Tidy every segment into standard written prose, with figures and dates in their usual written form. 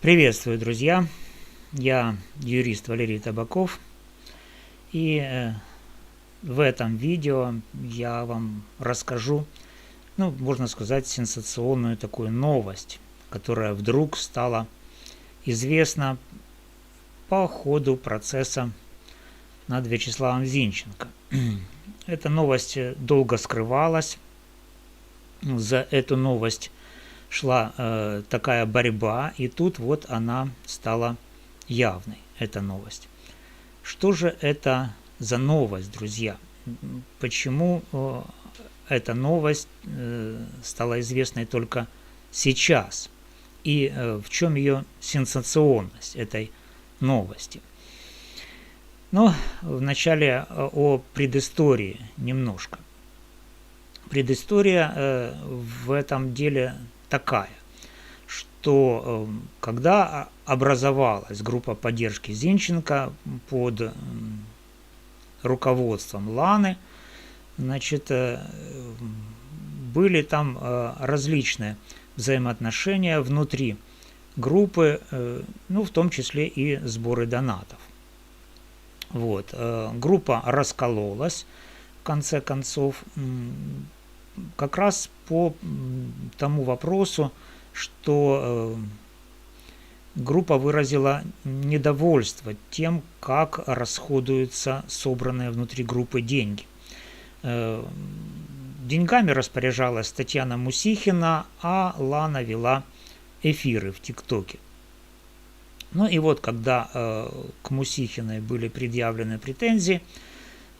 Приветствую, друзья! Я юрист Валерий Табаков, и в этом видео я вам расскажу, можно сказать, сенсационную такую новость, которая вдруг стала известна по ходу процесса над Вячеславом Зинченко. Эта новость долго скрывалась, за эту новость шла такая борьба, и тут вот она стала явной, эта новость. Что же это за новость, друзья? Почему эта новость стала известной только сейчас? И в чем ее сенсационность этой новости? Но вначале о предыстории немножко. Предыстория в этом деле такая, что когда образовалась группа поддержки Зинченко под руководством Ланы, были там различные взаимоотношения внутри группы, в том числе и сборы донатов. Группа раскололась, в конце концов, как раз по тому вопросу, что группа выразила недовольство тем, как расходуются собранные внутри группы деньги. Деньгами распоряжалась Татьяна Мусихина, а Лана вела эфиры в ТикТоке. Когда к Мусихиной были предъявлены претензии,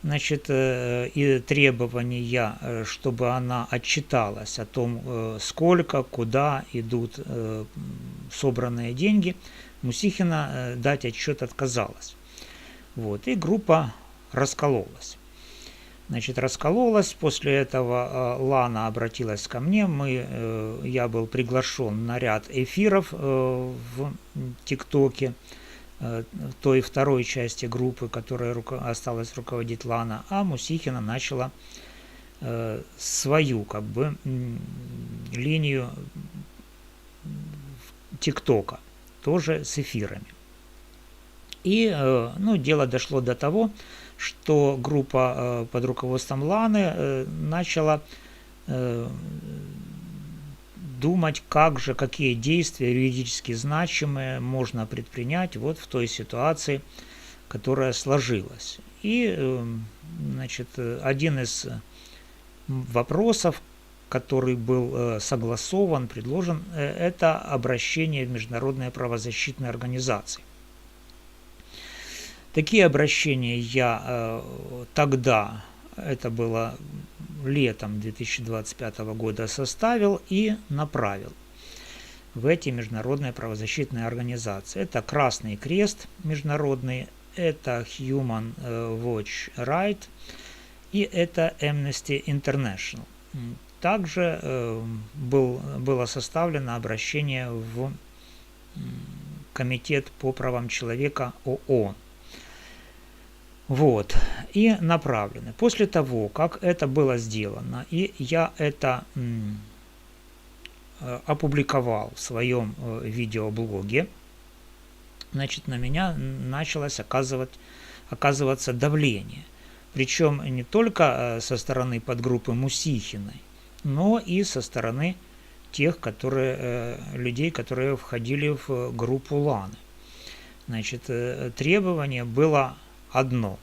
и требования, чтобы она отчиталась о том, сколько, куда идут собранные деньги, Мусихина дать отчет отказалась. И группа раскололась. После этого Лана обратилась ко мне, я был приглашен на ряд эфиров в ТикТоке, той второй части группы, которая осталась руководить Лана, а Мусихина начала свою линию ТикТока, тоже с эфирами. И дело дошло до того, что группа под руководством Ланы начала думать, какие действия юридически значимые можно предпринять в той ситуации, которая сложилась. И, один из вопросов, который был согласован, предложен, это обращение в международные правозащитные организации. Такие обращения я тогда, это было летом 2025 года, составил и направил в эти международные правозащитные организации. Это Красный Крест международный, это Human Watch Right и это Amnesty International. Также было составлено обращение в Комитет по правам человека ООН. И направлены. После того, как это было сделано, и я это опубликовал в своем видеоблоге, на меня началось оказываться давление. Причем не только со стороны подгруппы Мусихиной, но и со стороны тех, людей, которые входили в группу Ланы. Требование было одно.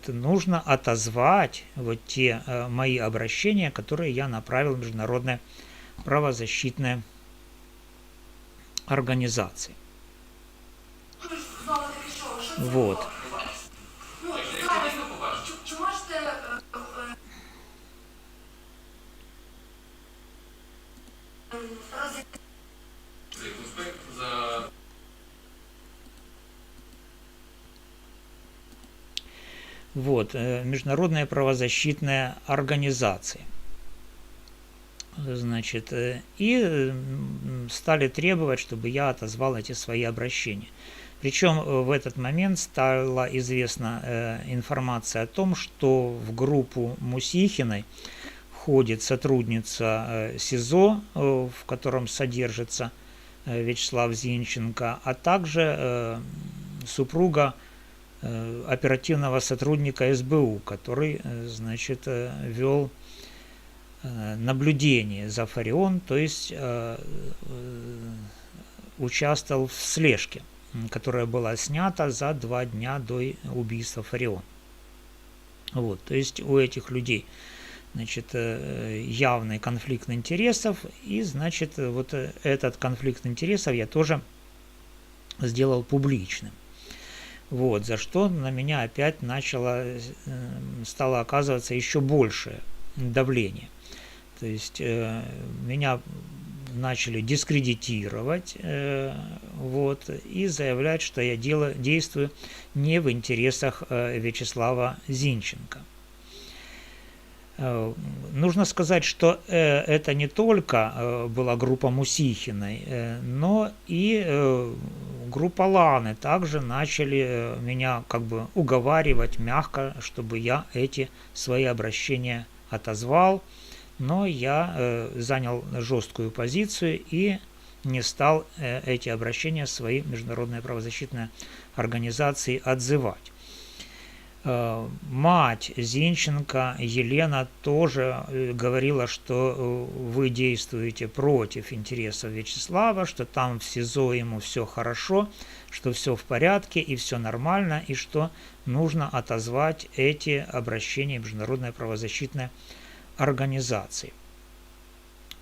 Нужно отозвать те мои обращения, которые я направил в международные правозащитные организации. Международные правозащитные организации. И стали требовать, чтобы я отозвал эти свои обращения. Причем в этот момент стала известна информация о том, что в группу Мусихиной входит сотрудница СИЗО, в котором содержится Вячеслав Зинченко, а также супруга оперативного сотрудника СБУ, который, значит, вел наблюдение за Фарион, то есть участвовал в слежке, которая была снята за 2 дня до убийства Фарион. Вот, то есть у этих людей, значит, явный конфликт интересов, и, значит, вот этот конфликт интересов я тоже сделал публичным. Вот, за что на меня опять стало оказываться еще большее давление. То есть меня начали дискредитировать, вот, и заявлять, что я действую не в интересах Вячеслава Зинченко. Нужно сказать, что это не только была группа Мусихиной, но и группа Ланы также начали меня как бы уговаривать мягко, чтобы я эти свои обращения отозвал, но я занял жесткую позицию и не стал эти обращения своей международной правозащитной организации отзывать. Мать Зинченко, Елена, тоже говорила, что вы действуете против интересов Вячеслава, что там в СИЗО ему все хорошо, что все в порядке и все нормально, и что нужно отозвать эти обращения международной правозащитной организации.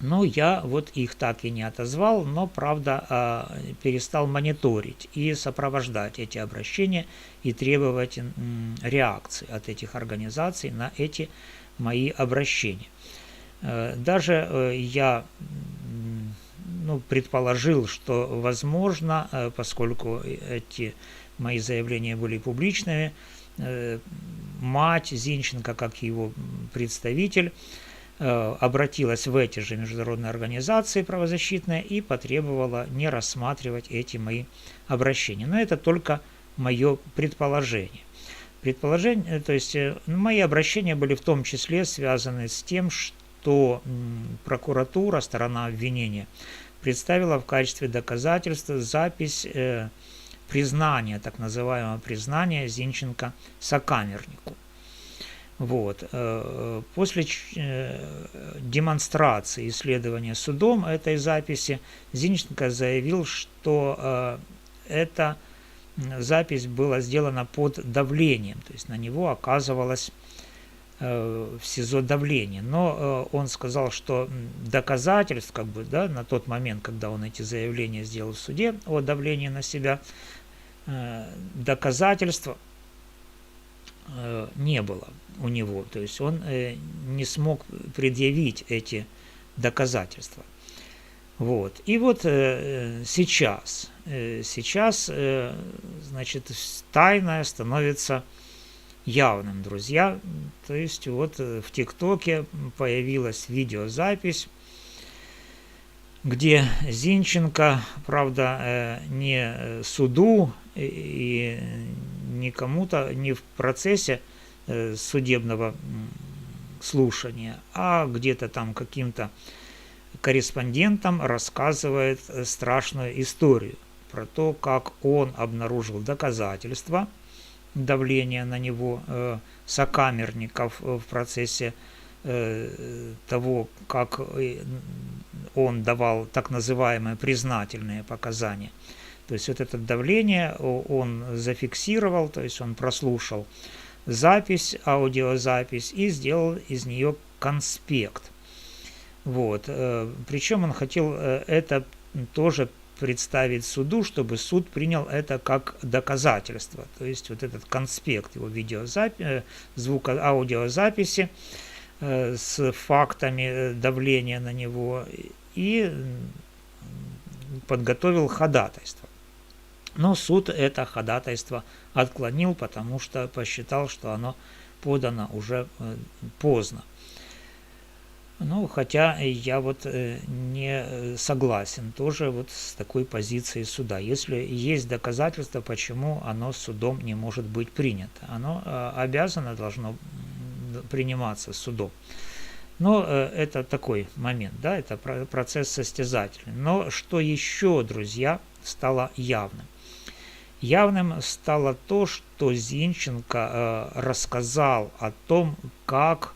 Ну, я вот их так и не отозвал, но, правда, перестал мониторить и сопровождать эти обращения и требовать реакции от этих организаций на эти мои обращения. Даже я предположил, что, возможно, поскольку эти мои заявления были публичными, мать Зинченко, как его представитель, обратилась в эти же международные организации правозащитные и потребовала не рассматривать эти мои обращения. Но это только мое предположение. То есть мои обращения были в том числе связаны с тем, что прокуратура, сторона обвинения, представила в качестве доказательства запись признания, так называемого признания Зинченко сокамернику. Вот. После демонстрации исследования судом этой записи Зинченко заявил, что эта запись была сделана под давлением, то есть на него оказывалось в СИЗО давление. Но он сказал, что доказательств, как бы, да, на тот момент, когда он эти заявления сделал в суде о давлении на себя, доказательств не было у него, то есть он не смог предъявить эти доказательства. Вот. И вот сейчас, значит, тайное становится явным, друзья. То есть вот в ТикТоке появилась видеозапись, где Зинченко, правда, не суду и не кому-то, не в процессе судебного слушания, а где-то там каким-то корреспондентам рассказывает страшную историю про то, как он обнаружил доказательства давления на него сокамерников в процессе того, как он давал так называемые признательные показания. То есть вот это давление он зафиксировал, то есть он прослушал запись, аудиозапись и сделал из нее конспект. Вот. Причем он хотел это тоже представить суду, чтобы суд принял это как доказательство. То есть вот этот конспект его аудиозаписи с фактами давления на него и подготовил ходатайство. Но суд это ходатайство отклонил, потому что посчитал, что оно подано уже поздно. Ну, хотя я вот не согласен тоже вот с такой позицией суда. Если есть доказательства, почему оно судом не может быть принято? Оно обязано должно приниматься судом. Но это такой момент, да, это процесс состязательный. Но что еще, друзья, стало явным? Явным стало то, что Зинченко рассказал о том, как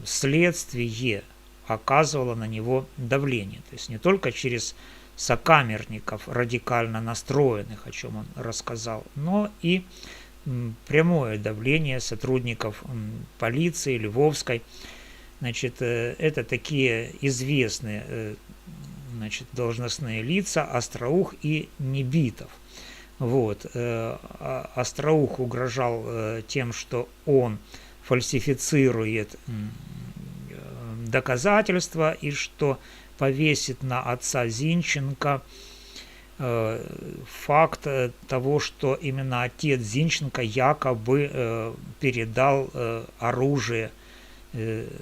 следствие оказывало на него давление. То есть не только через сокамерников радикально настроенных, о чем он рассказал, но и прямое давление сотрудников полиции Львовской. Значит, это такие известные должностные лица Остроух и Небитов. Вот. Остроух угрожал тем, что он фальсифицирует доказательства и что повесит на отца Зинченко факт того, что именно отец Зинченко якобы передал оружие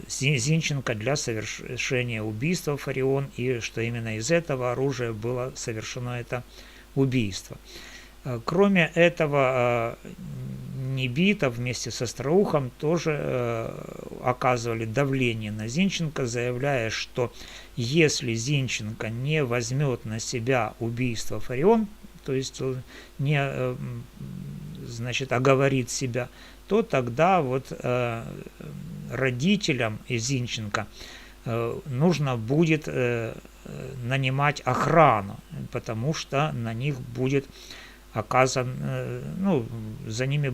Зинченко для совершения убийства Фарион, и что именно из этого оружия было совершено это убийство. Кроме этого, Небитов вместе с Остроухом тоже оказывали давление на Зинченко, заявляя, что если Зинченко не возьмет на себя убийство Фарион, то есть не, оговорит себя, то тогда вот родителям Зинченко нужно будет нанимать охрану, потому что на них будет оказан, за ними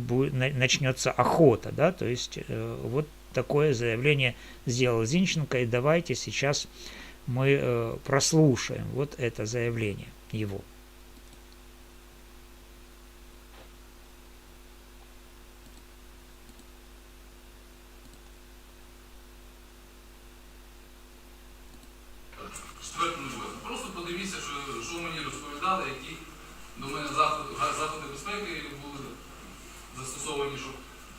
начнется охота, да, то есть вот такое заявление сделал Зинченко, и давайте сейчас мы прослушаем вот это заявление его. Просто подивіться, що мені розповідали, які до мене заходи безпеки були застосовані, що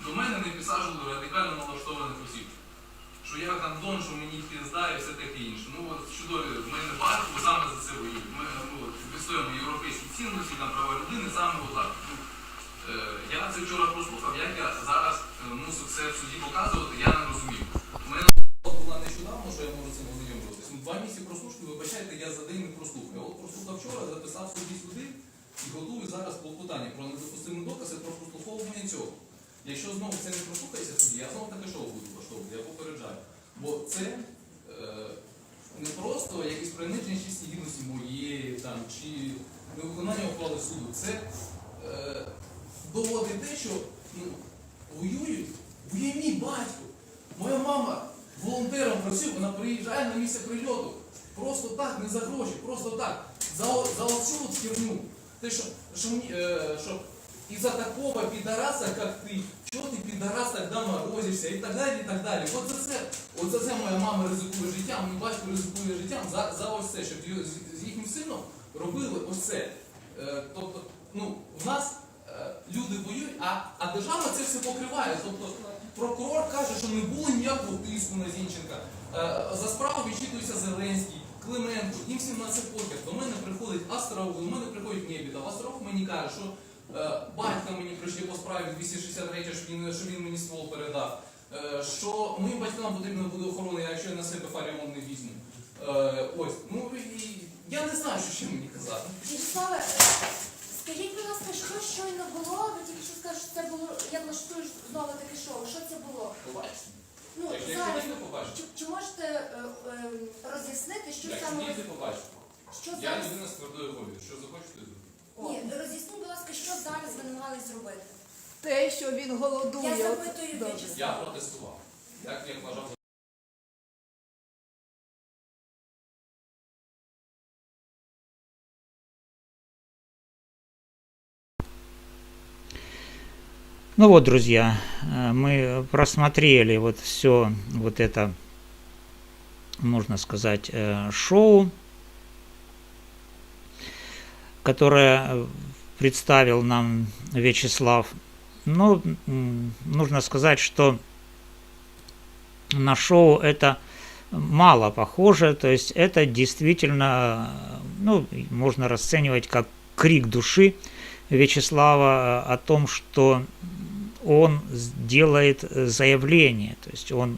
до мене не підсаджували радикально налаштованих осіб. Що я гандон, що мені пізда і все таке інше. Ну от чудові, в мене батько саме за це воює. Ми відстоюємо європейські цінності, там права людини, саме отак. Я це вчора прослухав, як я зараз мусив це в суді показувати, я не розумів. У мене була нещодавно, що я можу цим ознайомитися. 2 місяці прослушки, вибачайте, я за день не прослухаю. От прослухав вчора, записав собі сюди і готую зараз клопотання про недопустимі докази про прослуховування цього. Якщо знову це не прослухається в суді, я знову таке шоу буду влаштовувати, я попереджаю. Бо це не просто якісь приниження чисті гідності моєї, там, чи невиконання ухвали суду. Це доводить те, що воює мій батько. Моя мама волонтером працює, вона приїжджає на місце прильоту. Просто так, не за гроші, просто так. За оцю от херню. Те, що из-за такого пидораса, как ты, что ты, пидорас, тогда морозишься, и так далі, і так далі. От за це моя мама ризикує життям, мій батько ризикує життям, за ось це, щоб з їхнім сином робили ось це. Тобто, в нас люди воюють, а держава це все покриває. Тобто, прокурор каже, що не було ніякого тиску на Зінченка. За справу відчитується Зеленський, Клименко, їм всім на це похер. До мене приходить Остроух, до мене приходить Небітов. Остроух мені каже, що батько мені прийшли по справі 263, що він мені ствол передав. Що моїм батькам потрібна буде охорона, якщо я на себе Фаріон не візьму. Ось. Я не знаю, що ще мені казати. Вячеславе, скажіть, будь ласка, що щойно було? Ви тільки що сказали, що це було, я влаштую знову таке шоу. Що це було? Побачите. Зараз, чи можете роз'яснити, що саме... Якщо не побачите. Я людина з твердою волею. Що захочете, зробити. Ні, роз'ясніть, будь ласка, що зараз ви намагались зробити? Те, що він голодує. Я запитую Вячеслава. Я протестував. Так як вважав. Ну вот, друзья, мы просмотрели вот все вот это, можно сказать, шоу, которое представил нам Вячеслав. Но нужно сказать, что на шоу это мало похоже, то есть это действительно, можно расценивать как крик души Вячеслава о том, что он делает заявление, то есть он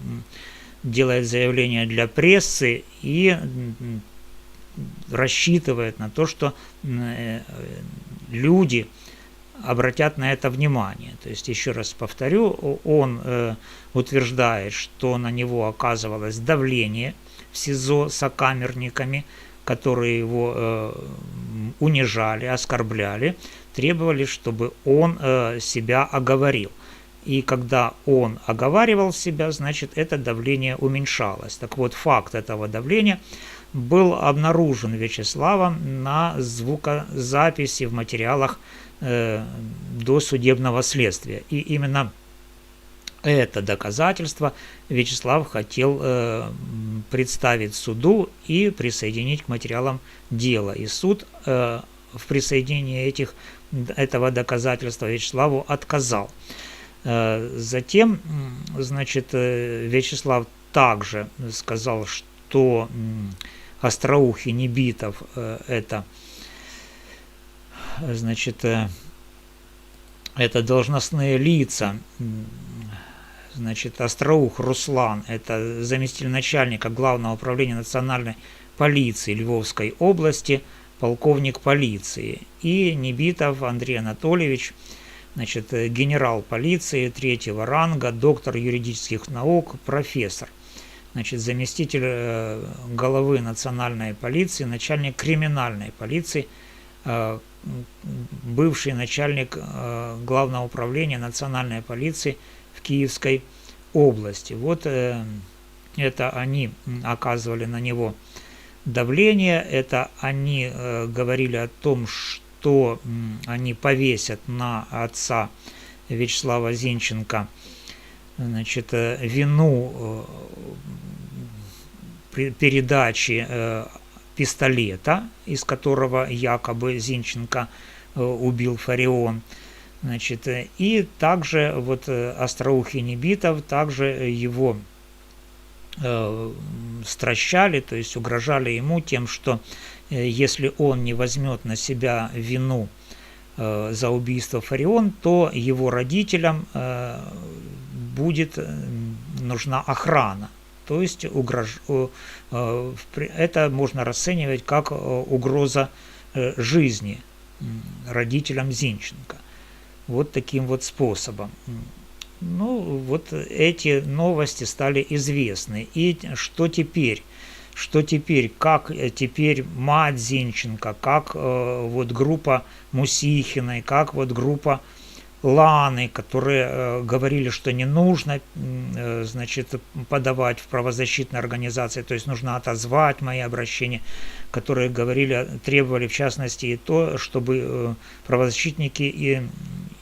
делает заявление для прессы и рассчитывает на то, что люди обратят на это внимание. То есть, еще раз повторю, он утверждает, что на него оказывалось давление в СИЗО сокамерниками, которые его унижали, оскорбляли, требовали, чтобы он себя оговорил. И когда он оговаривал себя, значит, это давление уменьшалось. Так вот, факт этого давления был обнаружен Вячеславом на звукозаписи в материалах досудебного следствия. И именно это доказательство Вячеслав хотел представить суду и присоединить к материалам дела. И суд в присоединении этого доказательства Вячеславу отказал. Затем, значит, Вячеслав также сказал, что Остроух и Небитов это, значит, это должностные лица. Значит, Остроух Руслан – это заместитель начальника Главного управления национальной полиции Львовской области, полковник полиции. И Небитов Андрей Анатольевич, значит, генерал полиции 3-го ранга, доктор юридических наук, профессор. Значит, заместитель главы национальной полиции, начальник криминальной полиции, бывший начальник Главного управления национальной полиции в Киевской области. Вот это они оказывали на него давление, это они говорили о том, что они повесят на отца Вячеслава Зинченко, значит, вину передачи пистолета, из которого якобы Зинченко убил Фарион. Значит, и также вот Остроух и Небитов также его стращали, то есть угрожали ему тем, что если он не возьмет на себя вину за убийство Фарион, то его родителям будет нужна охрана. То есть это можно расценивать как угроза жизни родителям Зинченко. Вот таким вот способом. Ну, вот эти новости стали известны. И что теперь? Что теперь? Как теперь мать Зинченко, как вот группа Мусихиной, как вот группа Ланы, которые говорили, что не нужно, значит, подавать в правозащитные организации, то есть нужно отозвать мои обращения, которые говорили, требовали в частности и то, чтобы правозащитники и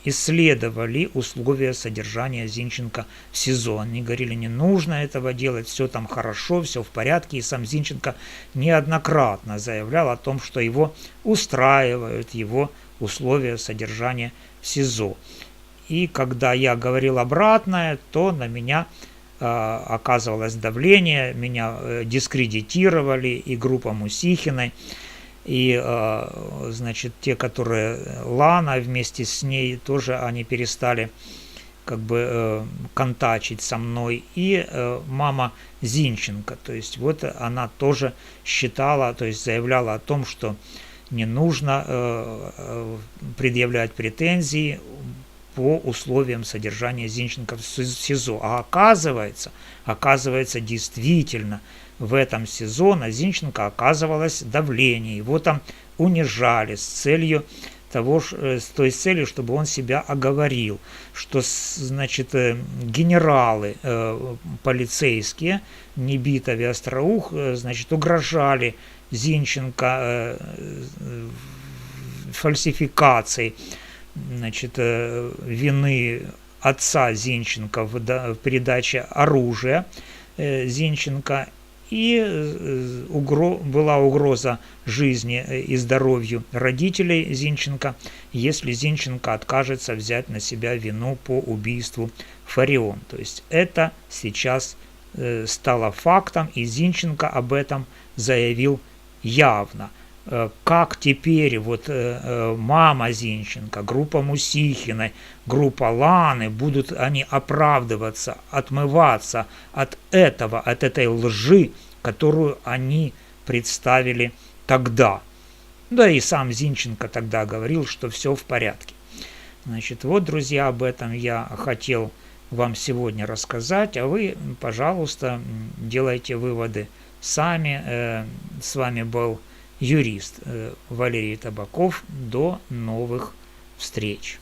исследовали условия содержания Зинченко в СИЗО. Они говорили, не нужно этого делать, все там хорошо, все в порядке. И сам Зинченко неоднократно заявлял о том, что его устраивают его условия содержания в СИЗО. И когда я говорил обратное, то на меня оказывалось давление, меня дискредитировали и группа Мусихиной, и, значит, те, которые Лана вместе с ней, тоже они перестали как бы контачить со мной. И мама Зинченко, то есть вот она тоже считала, то есть заявляла о том, что не нужно предъявлять претензии по условиям содержания Зинченко в СИЗО. А оказывается, действительно, в этом СИЗО на Зинченко оказывалось давление. Его там унижали с той целью, чтобы он себя оговорил, что, значит, генералы полицейские, Небитов и Остроух, значит, угрожали Зинченко фальсификацией, значит, вины отца Зинченко в передаче оружия Зинченко, и была угроза жизни и здоровью родителей Зинченко, если Зинченко откажется взять на себя вину по убийству Фарион. То есть это сейчас стало фактом, и Зинченко об этом заявил явно. как теперь вот мама Зинченко, группа Мусихиной, группа Ланы, будут они оправдываться, отмываться от этого, от этой лжи, которую они представили тогда. Да и сам Зинченко тогда говорил, что все в порядке. Значит, вот, друзья, об этом я хотел вам сегодня рассказать, а вы, пожалуйста, делайте выводы сами. С вами был юрист Валерий Табаков. До новых встреч.